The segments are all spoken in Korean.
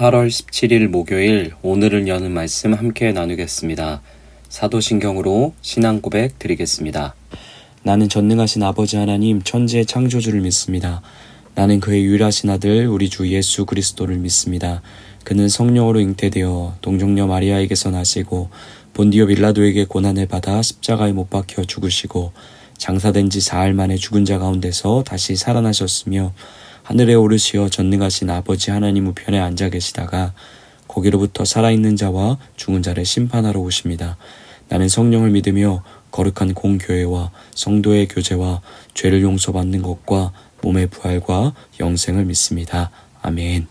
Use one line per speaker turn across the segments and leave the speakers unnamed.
8월 17일 목요일 오늘을 여는 말씀 함께 나누겠습니다. 사도신경으로 신앙 고백 드리겠습니다. 나는 전능하신 아버지 하나님 천지의 창조주를 믿습니다. 나는 그의 유일하신 아들 우리 주 예수 그리스도를 믿습니다. 그는 성령으로 잉태되어 동정녀 마리아에게서 나시고 본디오 빌라도에게 고난을 받아 십자가에 못 박혀 죽으시고 장사된 지 사흘 만에 죽은 자 가운데서 다시 살아나셨으며 하늘에 오르시어 전능하신 아버지 하나님 우편에 앉아 계시다가 거기로부터 살아있는 자와 죽은 자를 심판하러 오십니다. 나는 성령을 믿으며 거룩한 공교회와 성도의 교제와 죄를 용서받는 것과 몸의 부활과 영생을 믿습니다. 아멘.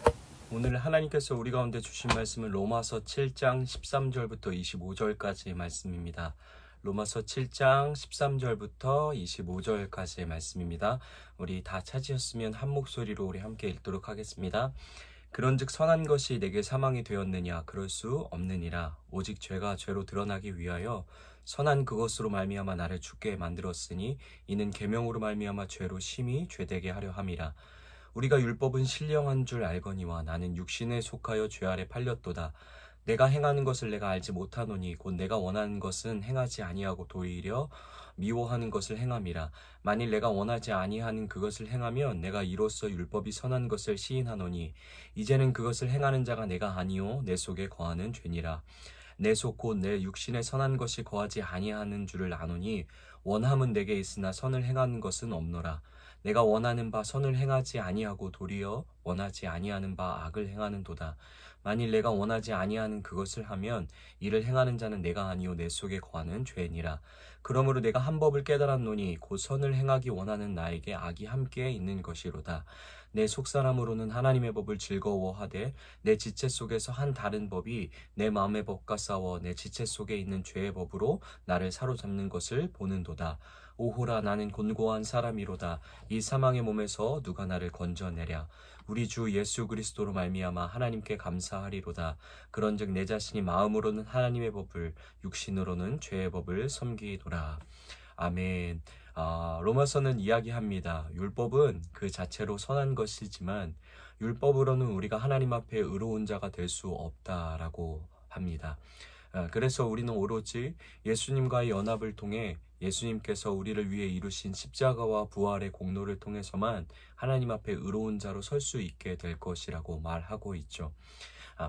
오늘 하나님께서 우리 가운데 주신 말씀은 로마서 7장 13절부터 25절까지의 말씀입니다. 로마서 7장 13절부터 25절까지의 말씀입니다. 우리 다 찾으셨으면 한 목소리로 우리 함께 읽도록 하겠습니다. 그런즉 선한 것이 내게 사망이 되었느냐? 그럴 수 없느니라. 오직 죄가 죄로 드러나기 위하여 선한 그것으로 말미암아 나를 죽게 만들었으니 이는 계명으로 말미암아 죄로 심히 죄되게 하려 함이라. 우리가 율법은 신령한 줄 알거니와 나는 육신에 속하여 죄 아래 팔렸도다. 내가 행하는 것을 내가 알지 못하노니 곧 내가 원하는 것은 행하지 아니하고 도리어 미워하는 것을 행함이라. 만일 내가 원하지 아니하는 그것을 행하면 내가 이로써 율법이 선한 것을 시인하노니 이제는 그것을 행하는 자가 내가 아니요 내 속에 거하는 죄니라. 내 속 곧 내 육신에 선한 것이 거하지 아니하는 줄을 아노니 원함은 내게 있으나 선을 행하는 것은 없노라. 내가 원하는 바 선을 행하지 아니하고 도리어 원하지 아니하는 바 악을 행하는도다. 만일 내가 원하지 아니하는 그것을 하면 이를 행하는 자는 내가 아니요 내 속에 거하는 죄니라. 그러므로 내가 한 법을 깨달았노니 곧 선을 행하기 원하는 나에게 악이 함께 있는 것이로다. 내 속사람으로는 하나님의 법을 즐거워하되 내 지체 속에서 한 다른 법이 내 마음의 법과 싸워 내 지체 속에 있는 죄의 법으로 나를 사로잡는 것을 보는도다. 오호라 나는 곤고한 사람이로다. 이 사망의 몸에서 누가 나를 건져내랴. 우리 주 예수 그리스도로 말미암아 하나님께 감사하리로다. 그런즉 내 자신이 마음으로는 하나님의 법을 육신으로는 죄의 법을 섬기도라. 아멘. 로마서는 이야기합니다. 율법은 그 자체로 선한 것이지만 율법으로는 우리가 하나님 앞에 의로운 자가 될 수 없다라고 합니다. 그래서 우리는 오로지 예수님과의 연합을 통해 예수님께서 우리를 위해 이루신 십자가와 부활의 공로를 통해서만 하나님 앞에 의로운 자로 설 수 있게 될 것이라고 말하고 있죠.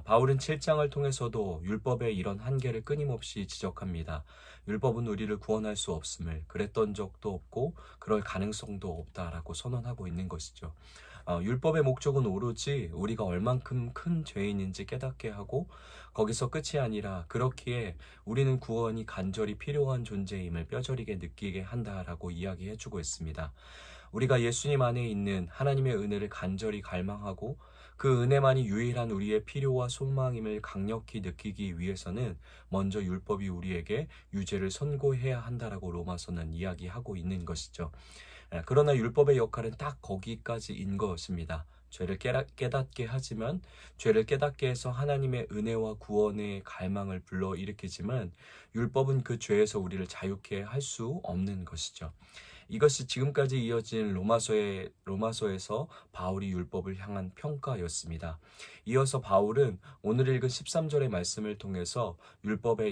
바울은 7장을 통해서도 율법의 이런 한계를 끊임없이 지적합니다. 율법은 우리를 구원할 수 없음을, 그랬던 적도 없고 그럴 가능성도 없다라고 선언하고 있는 것이죠. 율법의 목적은 오로지 우리가 얼만큼 큰 죄인인지 깨닫게 하고 거기서 끝이 아니라 그렇기에 우리는 구원이 간절히 필요한 존재임을 뼈저리게 느끼게 한다라고 이야기해주고 있습니다. 우리가 예수님 안에 있는 하나님의 은혜를 간절히 갈망하고 그 은혜만이 유일한 우리의 필요와 소망임을 강력히 느끼기 위해서는 먼저 율법이 우리에게 유죄를 선고해야 한다라고 로마서는 이야기하고 있는 것이죠. 그러나 율법의 역할은 딱 거기까지인 것입니다. 죄를 깨닫게 하지만 죄를 깨닫게 해서 하나님의 은혜와 구원의 갈망을 불러일으키지만 율법은 그 죄에서 우리를 자유케 할 수 없는 것이죠. 이것이 지금까지 이어진 로마서에서 바울이 율법을 향한 평가였습니다. 이어서 바울은 오늘 읽은 13절의 말씀을 통해서 율법을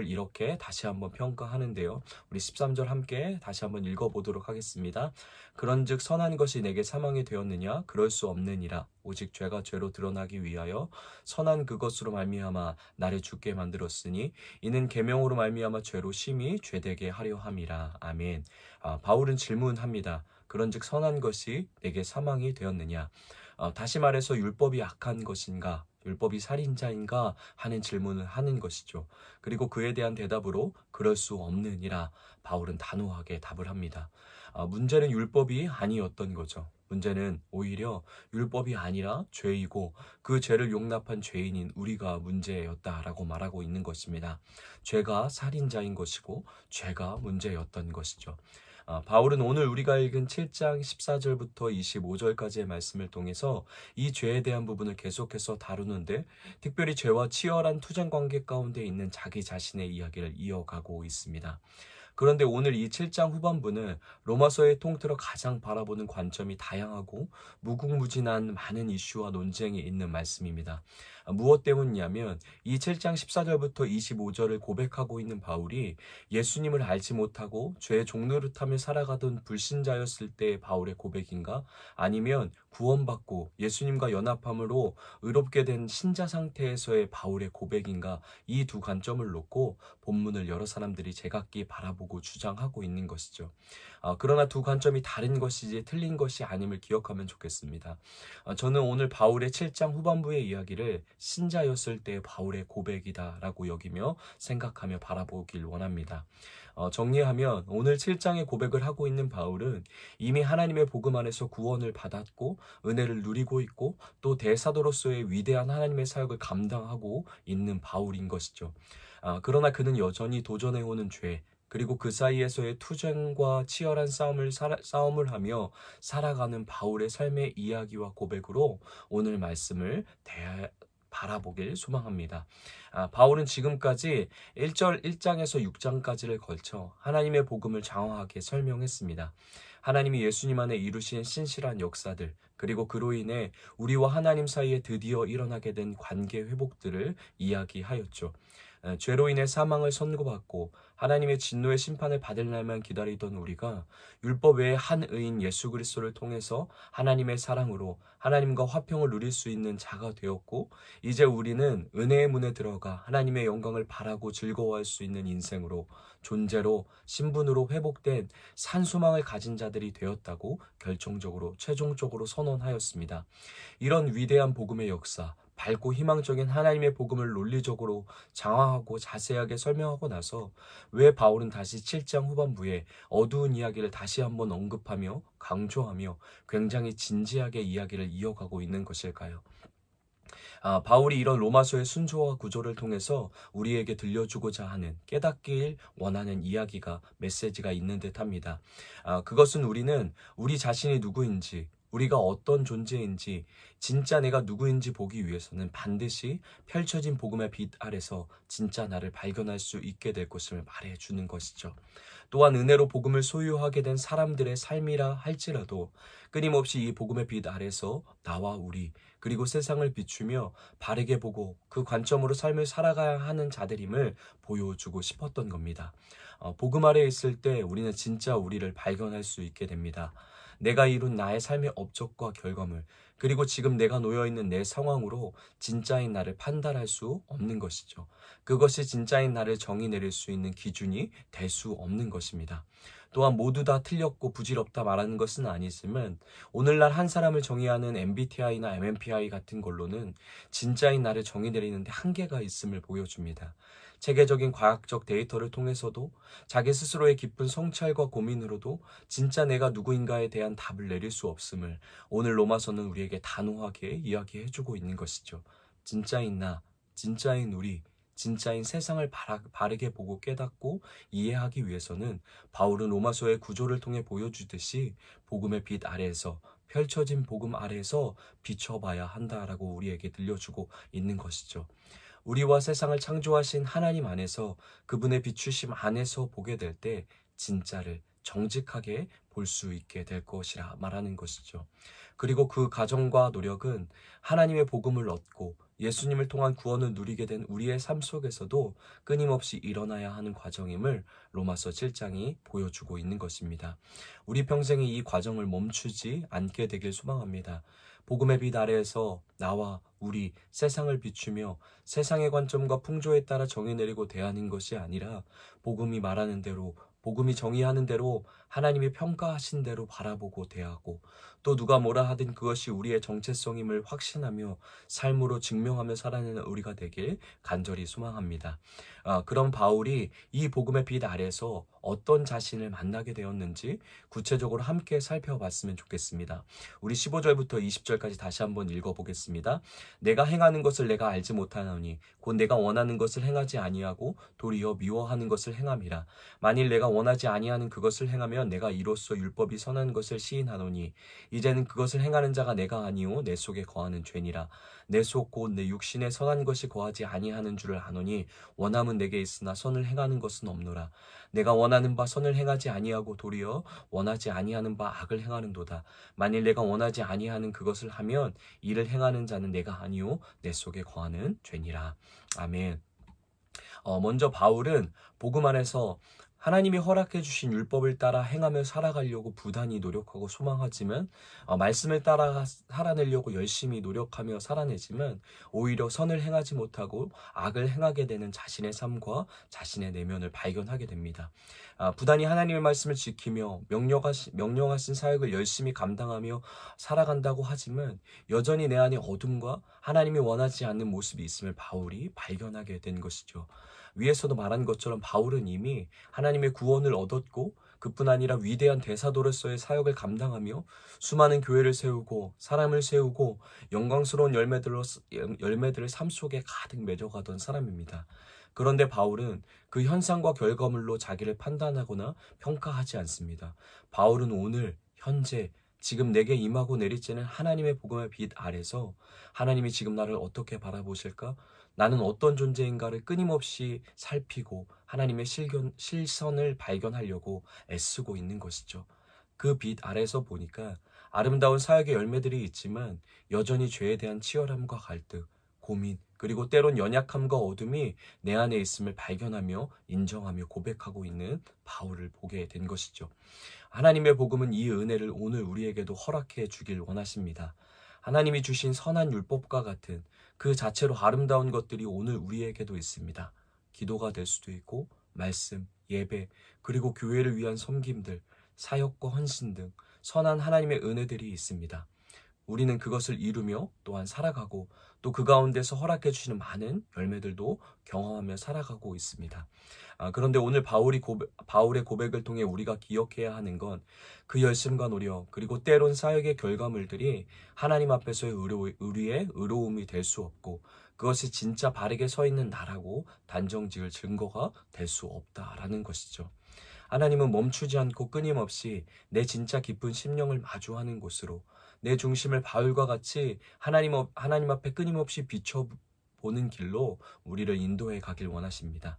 이렇게 다시 한번 평가하는데요. 우리 13절 함께 다시 한번 읽어보도록 하겠습니다. 그런즉 선한 것이 내게 사망이 되었느냐? 그럴 수 없느니라. 오직 죄가 죄로 드러나기 위하여 선한 그것으로 말미암아 나를 죽게 만들었으니 이는 계명으로 말미암아 죄로 심히 죄되게 하려 함이라. 아멘. 바울은 질문합니다. 그런즉 선한 것이 내게 사망이 되었느냐? 다시 말해서 율법이 악한 것인가? 율법이 살인자인가? 하는 질문을 하는 것이죠. 그리고 그에 대한 대답으로 그럴 수 없느니라 바울은 단호하게 답을 합니다. 문제는 율법이 아니었던 거죠. 문제는 오히려 율법이 아니라 죄이고 그 죄를 용납한 죄인인 우리가 문제였다라고 말하고 있는 것입니다. 죄가 살인자인 것이고 죄가 문제였던 것이죠. 바울은 오늘 우리가 읽은 7장 14절부터 25절까지의 말씀을 통해서 이 죄에 대한 부분을 계속해서 다루는데 특별히 죄와 치열한 투쟁 관계 가운데 있는 자기 자신의 이야기를 이어가고 있습니다. 그런데 오늘 이 7장 후반부는 로마서의 통틀어 가장 바라보는 관점이 다양하고 무궁무진한 많은 이슈와 논쟁이 있는 말씀입니다. 무엇 때문이냐면 이 7장 14절부터 25절을 고백하고 있는 바울이 예수님을 알지 못하고 죄의 종노릇하며 살아가던 불신자였을 때의 바울의 고백인가? 아니면 구원받고 예수님과 연합함으로 의롭게 된 신자 상태에서의 바울의 고백인가? 이 두 관점을 놓고 본문을 여러 사람들이 제각기 바라보고 주장하고 있는 것이죠. 그러나 두 관점이 다른 것이지 틀린 것이 아님을 기억하면 좋겠습니다. 저는 오늘 바울의 7장 후반부의 이야기를 신자였을 때의 바울의 고백이다라고 여기며 생각하며 바라보길 원합니다. 정리하면 오늘 7장의 고백을 하고 있는 바울은 이미 하나님의 복음 안에서 구원을 받았고 은혜를 누리고 있고 또 대사도로서의 위대한 하나님의 사역을 감당하고 있는 바울인 것이죠. 그러나 그는 여전히 도전해오는 죄 그리고 그 사이에서의 투쟁과 치열한 싸움을 하며 살아가는 바울의 삶의 이야기와 고백으로 오늘 말씀을 바라보길 소망합니다. 바울은 지금까지 1장에서 6장까지를 걸쳐 하나님의 복음을 장황하게 설명했습니다. 하나님이 예수님 안에 이루신 신실한 역사들, 그리고 그로 인해 우리와 하나님 사이에 드디어 일어나게 된 관계 회복들을 이야기하였죠. 죄로 인해 사망을 선고받고 하나님의 진노의 심판을 받을 날만 기다리던 우리가 율법 외에 한 의인 예수 그리스도를 통해서 하나님의 사랑으로 하나님과 화평을 누릴 수 있는 자가 되었고 이제 우리는 은혜의 문에 들어가 하나님의 영광을 바라고 즐거워할 수 있는 인생으로 존재로 신분으로 회복된 산소망을 가진 자들이 되었다고 결정적으로 최종적으로 선언하였습니다. 이런 위대한 복음의 역사 밝고 희망적인 하나님의 복음을 논리적으로 장황하고 자세하게 설명하고 나서 왜 바울은 다시 7장 후반부에 어두운 이야기를 다시 한번 언급하며 강조하며 굉장히 진지하게 이야기를 이어가고 있는 것일까요? 바울이 이런 로마서의 순조와 구조를 통해서 우리에게 들려주고자 하는 깨닫길 원하는 이야기가 메시지가 있는 듯합니다. 그것은 우리는 우리 자신이 누구인지 우리가 어떤 존재인지 진짜 내가 누구인지 보기 위해서는 반드시 펼쳐진 복음의 빛 아래서 진짜 나를 발견할 수 있게 될 것을 말해주는 것이죠. 또한 은혜로 복음을 소유하게 된 사람들의 삶이라 할지라도 끊임없이 이 복음의 빛 아래서 나와 우리 그리고 세상을 비추며 바르게 보고 그 관점으로 삶을 살아가야 하는 자들임을 보여주고 싶었던 겁니다. 복음 아래에 있을 때 우리는 진짜 우리를 발견할 수 있게 됩니다. 내가 이룬 나의 삶의 업적과 결과물 그리고 지금 내가 놓여있는 내 상황으로 진짜인 나를 판단할 수 없는 것이죠. 그것이 진짜인 나를 정의 내릴 수 있는 기준이 될 수 없는 것입니다. 또한 모두 다 틀렸고 부질없다 말하는 것은 아니지만 오늘날 한 사람을 정의하는 MBTI나 MMPI 같은 걸로는 진짜인 나를 정의 내리는데 한계가 있음을 보여줍니다. 체계적인 과학적 데이터를 통해서도 자기 스스로의 깊은 성찰과 고민으로도 진짜 내가 누구인가에 대한 답을 내릴 수 없음을 오늘 로마서는 우리에게 단호하게 이야기해주고 있는 것이죠. 진짜인 나, 진짜인 우리, 진짜인 세상을 바르게 보고 깨닫고 이해하기 위해서는 바울은 로마서의 구조를 통해 보여주듯이 복음의 빛 아래에서 펼쳐진 복음 아래에서 비춰봐야 한다라고 우리에게 들려주고 있는 것이죠. 우리와 세상을 창조하신 하나님 안에서 그분의 비추심 안에서 보게 될 때 진짜를 정직하게 볼 수 있게 될 것이라 말하는 것이죠. 그리고 그 과정과 노력은 하나님의 복음을 얻고 예수님을 통한 구원을 누리게 된 우리의 삶 속에서도 끊임없이 일어나야 하는 과정임을 로마서 7장이 보여주고 있는 것입니다. 우리 평생이 이 과정을 멈추지 않게 되길 소망합니다. 복음의 빛 아래에서 나와 우리 세상을 비추며 세상의 관점과 풍조에 따라 정의 내리고 대하는 것이 아니라 복음이 말하는 대로 복음이 정의하는 대로 하나님이 평가하신 대로 바라보고 대하고 또 누가 뭐라 하든 그것이 우리의 정체성임을 확신하며 삶으로 증명하며 살아내는 우리가 되길 간절히 소망합니다. 그럼 바울이 이 복음의 빛 아래서 어떤 자신을 만나게 되었는지 구체적으로 함께 살펴봤으면 좋겠습니다. 우리 15절부터 20절까지 다시 한번 읽어보겠습니다. 내가 행하는 것을 내가 알지 못하노니 곧 내가 원하는 것을 행하지 아니하고 도리어 미워하는 것을 행함이라. 만일 내가 원하지 아니하는 그것을 행하면 내가 이로써 율법이 선한 것을 시인하노니 이제는 그것을 행하는 자가 내가 아니요 내 속에 거하는 죄니라. 내 속 곧 내 육신에 선한 것이 거하지 아니하는 줄을 아노니 원함은 내게 있으나 선을 행하는 것은 없노라. 내가 원하는 바 선을 행하지 아니하고 도리어 원하지 아니하는 바 악을 행하는도다. 만일 내가 원하지 아니하는 그것을 하면 이를 행하는 자는 내가 아니요 내 속에 거하는 죄니라. 아멘. 먼저 바울은 복음 안에서 하나님이 허락해 주신 율법을 따라 행하며 살아가려고 부단히 노력하고 소망하지만 말씀을 따라 살아내려고 열심히 노력하며 살아내지만 오히려 선을 행하지 못하고 악을 행하게 되는 자신의 삶과 자신의 내면을 발견하게 됩니다. 부단히 하나님의 말씀을 지키며 명령하신 사역을 열심히 감당하며 살아간다고 하지만 여전히 내 안에 어둠과 하나님이 원하지 않는 모습이 있음을 바울이 발견하게 된 것이죠. 위에서도 말한 것처럼 바울은 이미 하나님의 구원을 얻었고 그뿐 아니라 위대한 대사도로서의 사역을 감당하며 수많은 교회를 세우고 사람을 세우고 영광스러운 열매들을 삶 속에 가득 맺어가던 사람입니다. 그런데 바울은 그 현상과 결과물로 자기를 판단하거나 평가하지 않습니다. 바울은 오늘, 현재, 지금 내게 임하고 내리쬐는 하나님의 복음의 빛 아래서 하나님이 지금 나를 어떻게 바라보실까? 나는 어떤 존재인가를 끊임없이 살피고 하나님의 실선을 발견하려고 애쓰고 있는 것이죠. 그 빛 아래서 보니까 아름다운 사역의 열매들이 있지만 여전히 죄에 대한 치열함과 갈등, 고민, 그리고 때론 연약함과 어둠이 내 안에 있음을 발견하며 인정하며 고백하고 있는 바울을 보게 된 것이죠. 하나님의 복음은 이 은혜를 오늘 우리에게도 허락해 주길 원하십니다. 하나님이 주신 선한 율법과 같은 그 자체로 아름다운 것들이 오늘 우리에게도 있습니다. 기도가 될 수도 있고 말씀, 예배, 그리고 교회를 위한 섬김들, 사역과 헌신 등 선한 하나님의 은혜들이 있습니다. 우리는 그것을 이루며 또한 살아가고 또 그 가운데서 허락해 주시는 많은 열매들도 경험하며 살아가고 있습니다. 그런데 오늘 바울의 고백을 통해 우리가 기억해야 하는 건 그 열심과 노력 그리고 때론 사역의 결과물들이 하나님 앞에서의 우리의 의로움이 될 수 없고 그것이 진짜 바르게 서 있는 나라고 단정지을 증거가 될 수 없다라는 것이죠. 하나님은 멈추지 않고 끊임없이 내 진짜 깊은 심령을 마주하는 곳으로 내 중심을 바울과 같이 하나님 앞에 끊임없이 비춰보는 길로 우리를 인도해 가길 원하십니다.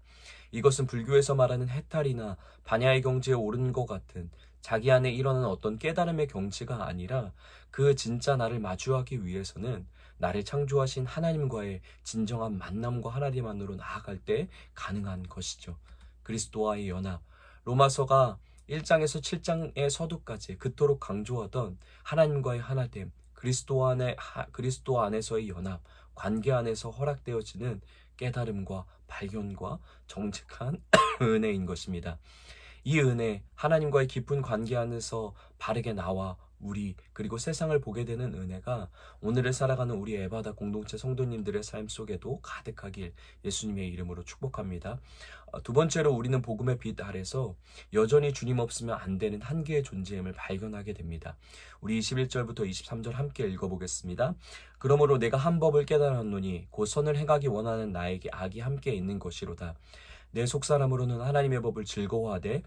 이것은 불교에서 말하는 해탈이나 반야의 경지에 오른 것 같은 자기 안에 일어나는 어떤 깨달음의 경지가 아니라 그 진짜 나를 마주하기 위해서는 나를 창조하신 하나님과의 진정한 만남과 하나님 안으로 나아갈 때 가능한 것이죠. 그리스도와의 연합, 로마서가 1장에서 7장의 서두까지 그토록 강조하던 하나님과의 하나됨, 그리스도 안에서의 연합, 관계 안에서 허락되어지는 깨달음과 발견과 정직한 은혜인 것입니다. 이 은혜, 하나님과의 깊은 관계 안에서 바르게 나와 우리 그리고 세상을 보게 되는 은혜가 오늘을 살아가는 우리 에바다 공동체 성도님들의 삶 속에도 가득하길 예수님의 이름으로 축복합니다. 두 번째로 우리는 복음의 빛 아래서 여전히 주님 없으면 안 되는 한계의 존재임을 발견하게 됩니다. 우리 21절부터 23절 함께 읽어보겠습니다. 그러므로 내가 한 법을 깨달았노니 곧 선을 행하기 원하는 나에게 악이 함께 있는 것이로다. 내 속사람으로는 하나님의 법을 즐거워하되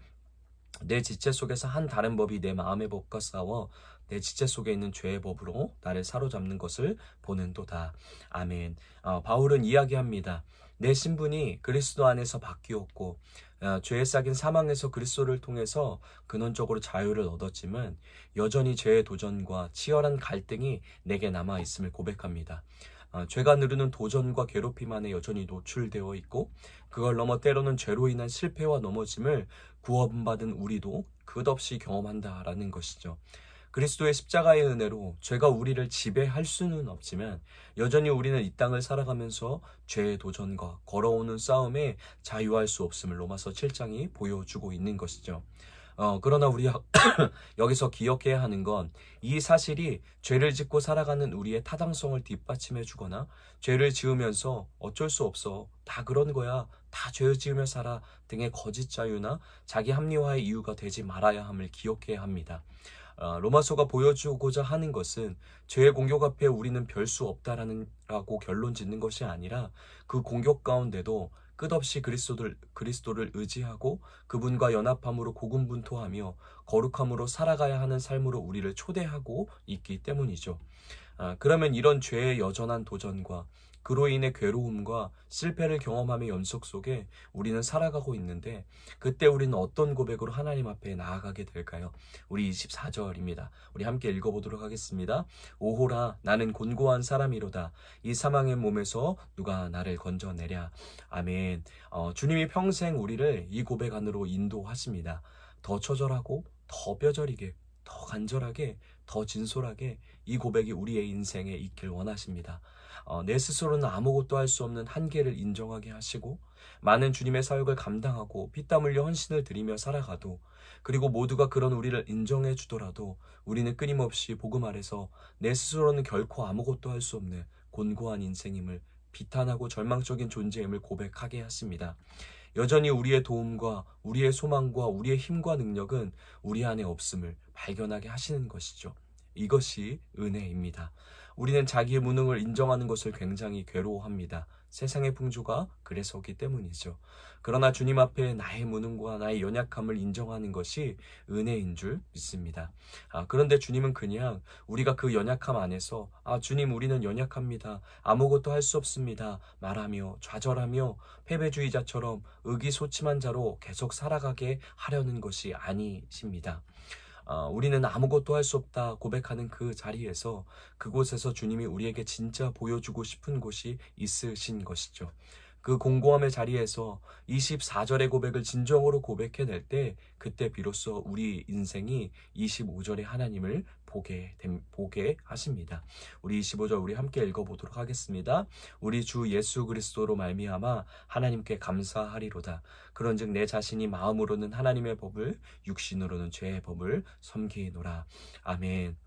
내 지체 속에서 한 다른 법이 내 마음의 법과 싸워 내 지체 속에 있는 죄의 법으로 나를 사로잡는 것을 보는도다. 아멘. 바울은 이야기합니다. 내 신분이 그리스도 안에서 바뀌었고 죄에 싹인 사망에서 그리스도를 통해서 근원적으로 자유를 얻었지만 여전히 죄의 도전과 치열한 갈등이 내게 남아있음을 고백합니다. 죄가 누르는 도전과 괴롭힘 안에 여전히 노출되어 있고 그걸 넘어 때로는 죄로 인한 실패와 넘어짐을 구원받은 우리도 끝없이 경험한다라는 것이죠. 그리스도의 십자가의 은혜로 죄가 우리를 지배할 수는 없지만 여전히 우리는 이 땅을 살아가면서 죄의 도전과 걸어오는 싸움에 자유할 수 없음을 로마서 7장이 보여주고 있는 것이죠. 그러나 우리가 여기서 기억해야 하는 건 이 사실이 죄를 짓고 살아가는 우리의 타당성을 뒷받침해 주거나 죄를 지으면서 어쩔 수 없어, 다 그런 거야, 다 죄를 지으며 살아 등의 거짓 자유나 자기 합리화의 이유가 되지 말아야 함을 기억해야 합니다. 로마서가 보여주고자 하는 것은 죄의 공격 앞에 우리는 별 수 없다라고 결론 짓는 것이 아니라 그 공격 가운데도 끝없이 그리스도를 의지하고 그분과 연합함으로 고군분투하며 거룩함으로 살아가야 하는 삶으로 우리를 초대하고 있기 때문이죠. 그러면 이런 죄의 여전한 도전과 그로 인해 괴로움과 실패를 경험함의 연속 속에 우리는 살아가고 있는데, 그때 우리는 어떤 고백으로 하나님 앞에 나아가게 될까요? 우리 24절입니다. 우리 함께 읽어보도록 하겠습니다. 오호라, 나는 곤고한 사람이로다. 이 사망의 몸에서 누가 나를 건져내랴. 아멘. 주님이 평생 우리를 이 고백 안으로 인도하십니다. 더 처절하고 더 뼈저리게, 더 간절하게, 더 진솔하게 이 고백이 우리의 인생에 있길 원하십니다. 내 스스로는 아무것도 할 수 없는 한계를 인정하게 하시고, 많은 주님의 사역을 감당하고 피땀 흘려 헌신을 드리며 살아가도, 그리고 모두가 그런 우리를 인정해 주더라도 우리는 끊임없이 복음 아래서 내 스스로는 결코 아무것도 할 수 없는 곤고한 인생임을, 비탄하고 절망적인 존재임을 고백하게 하십니다. 여전히 우리의 도움과 우리의 소망과 우리의 힘과 능력은 우리 안에 없음을 발견하게 하시는 것이죠. 이것이 은혜입니다. 우리는 자기의 무능을 인정하는 것을 굉장히 괴로워합니다. 세상의 풍조가 그래서기 때문이죠. 그러나 주님 앞에 나의 무능과 나의 연약함을 인정하는 것이 은혜인 줄 믿습니다. 그런데 주님은 그냥 우리가 그 연약함 안에서 주님, 우리는 연약합니다, 아무것도 할 수 없습니다 말하며 좌절하며 패배주의자처럼 의기소침한 자로 계속 살아가게 하려는 것이 아니십니다. 우리는 아무것도 할 수 없다 고백하는 그 자리에서, 그곳에서 주님이 우리에게 진짜 보여주고 싶은 곳이 있으신 것이죠. 그 공고함의 자리에서 24절의 고백을 진정으로 고백해낼 때, 그때 비로소 우리 인생이 25절의 하나님을 보게 하십니다. 우리 25절 우리 함께 읽어보도록 하겠습니다. 우리 주 예수 그리스도로 말미암아 하나님께 감사하리로다. 그런즉 내 자신이 마음으로는 하나님의 법을, 육신으로는 죄의 법을 섬기노라. 아멘.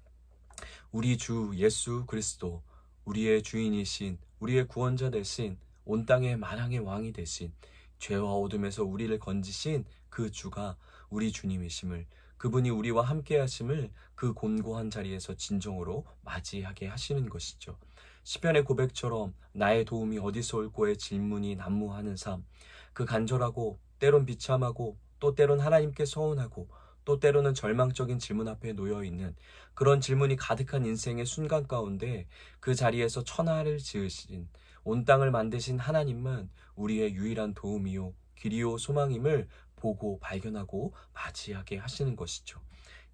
우리 주 예수 그리스도, 우리의 주인이신, 우리의 구원자 되신, 온 땅의 만왕의 왕이 되신, 죄와 어둠에서 우리를 건지신 그 주가 우리 주님이심을, 그분이 우리와 함께 하심을 그 곤고한 자리에서 진정으로 맞이하게 하시는 것이죠. 시편의 고백처럼 나의 도움이 어디서 올꼬의 질문이 난무하는 삶, 그 간절하고 때론 비참하고 또 때론 하나님께 서운하고 또 때로는 절망적인 질문 앞에 놓여있는 그런 질문이 가득한 인생의 순간 가운데, 그 자리에서 천하를 지으신, 온 땅을 만드신 하나님만 우리의 유일한 도움이요 길이요 소망임을 보고 발견하고 맞이하게 하시는 것이죠.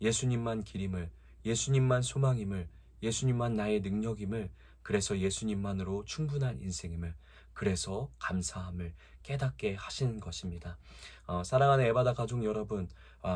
예수님만 길임을, 예수님만 소망임을, 예수님만 나의 능력임을, 그래서 예수님만으로 충분한 인생임을, 그래서 감사함을 깨닫게 하시는 것입니다. 사랑하는 에바다 가족 여러분,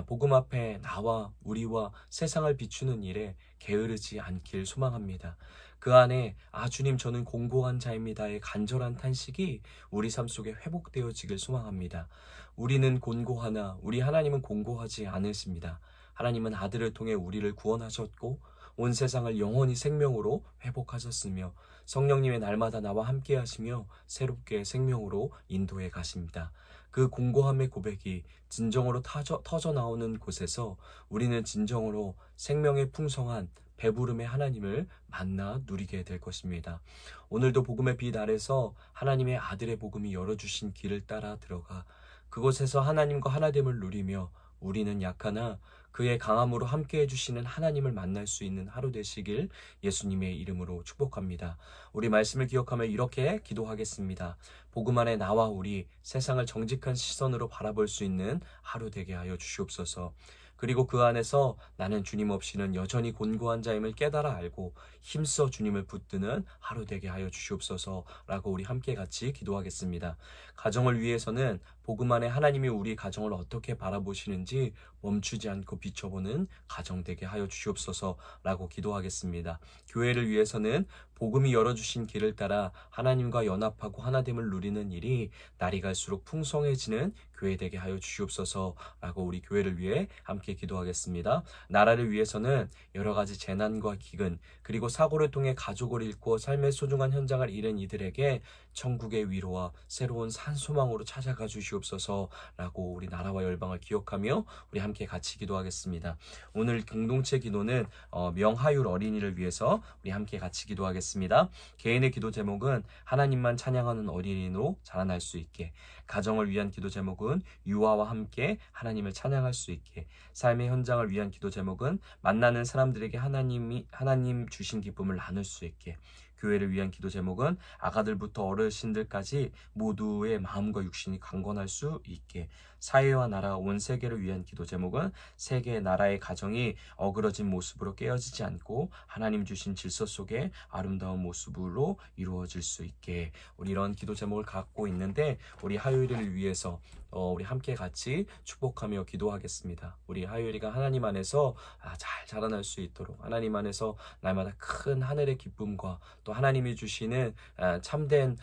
복음 앞에 나와 우리와 세상을 비추는 일에 게으르지 않길 소망합니다. 그 안에 주님, 저는 공고한 자입니다의 간절한 탄식이 우리 삶 속에 회복되어지길 소망합니다. 우리는 곤고하나 우리 하나님은 공고하지 않으십니다. 하나님은 아들을 통해 우리를 구원하셨고 온 세상을 영원히 생명으로 회복하셨으며 성령님의 날마다 나와 함께 하시며 새롭게 생명으로 인도해 가십니다. 그 공고함의 고백이 진정으로 터져 나오는 곳에서 우리는 진정으로 생명의 풍성한 배부름의 하나님을 만나 누리게 될 것입니다. 오늘도 복음의 빛 아래서 하나님의 아들의 복음이 열어주신 길을 따라 들어가 그곳에서 하나님과 하나됨을 누리며 우리는 약하나 그의 강함으로 함께 해주시는 하나님을 만날 수 있는 하루 되시길 예수님의 이름으로 축복합니다. 우리 말씀을 기억하며 이렇게 기도하겠습니다. 복음 안에 나와 우리 세상을 정직한 시선으로 바라볼 수 있는 하루 되게 하여 주시옵소서. 그리고 그 안에서 나는 주님 없이는 여전히 곤고한 자임을 깨달아 알고 힘써 주님을 붙드는 하루 되게 하여 주시옵소서라고 우리 함께 같이 기도하겠습니다. 가정을 위해서는 복음 안에 하나님이 우리 가정을 어떻게 바라보시는지 멈추지 않고 비춰보는 가정 되게 하여 주시옵소서라고 기도하겠습니다. 교회를 위해서는 복음이 열어주신 길을 따라 하나님과 연합하고 하나됨을 누리는 일이 날이 갈수록 풍성해지는 교회 되게 하여 주시옵소서라고 우리 교회를 위해 함께 기도하겠습니다. 나라를 위해서는 여러 가지 재난과 기근 그리고 사고를 통해 가족을 잃고 삶의 소중한 현장을 잃은 이들에게 천국의 위로와 새로운 산소망으로 찾아가 주시옵소서라고 우리 나라와 열방을 기억하며 우리 함께 같이 기도하겠습니다. 오늘 공동체 기도는 명하율 어린이를 위해서 우리 함께 같이 기도하겠습니다. 기도하겠습니다. 개인의 기도 제목은 하나님만 찬양하는 어린이로 자라날 수 있게, 가정을 위한 기도 제목은 유아와 함께 하나님을 찬양할 수 있게, 삶의 현장을 위한 기도 제목은 만나는 사람들에게 하나님 주신 기쁨을 나눌 수 있게, 교회를 위한 기도 제목은 아가들부터 어르신들까지 모두의 마음과 육신이 강건할 수 있게, 사회와 나라 온 세계를 위한 기도 제목은 세계 나라의 가정이 어그러진 모습으로 깨어지지 않고 하나님 주신 질서 속에 아름다운 모습으로 이루어질 수 있게, 우리 이런 기도 제목을 갖고 있는데 우리 하요일을 위해서 우리 함께 같이 축복하며 기도하겠습니다. 우리 하요일이가 하나님 안에서 잘 자라날 수 있도록, 하나님 안에서 날마다 큰 하늘의 기쁨과 또 하나님이 주시는 참된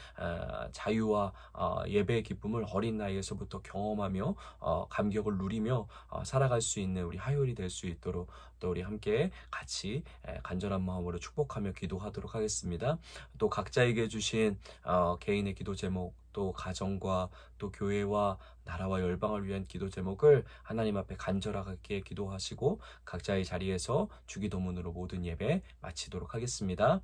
자유와 예배의 기쁨을 어린 나이에서부터 경험하며 감격을 누리며 살아갈 수 있는 우리 하요일이 될 수 있도록 또 우리 함께 같이 간절한 마음으로 축복하며 기도하도록 하겠습니다. 또 각자에게 주신 개인의 기도 제목, 또 가정과 또 교회와 나라와 열방을 위한 기도 제목을 하나님 앞에 간절하게 기도하시고 각자의 자리에서 주기도문으로 모든 예배 마치도록 하겠습니다.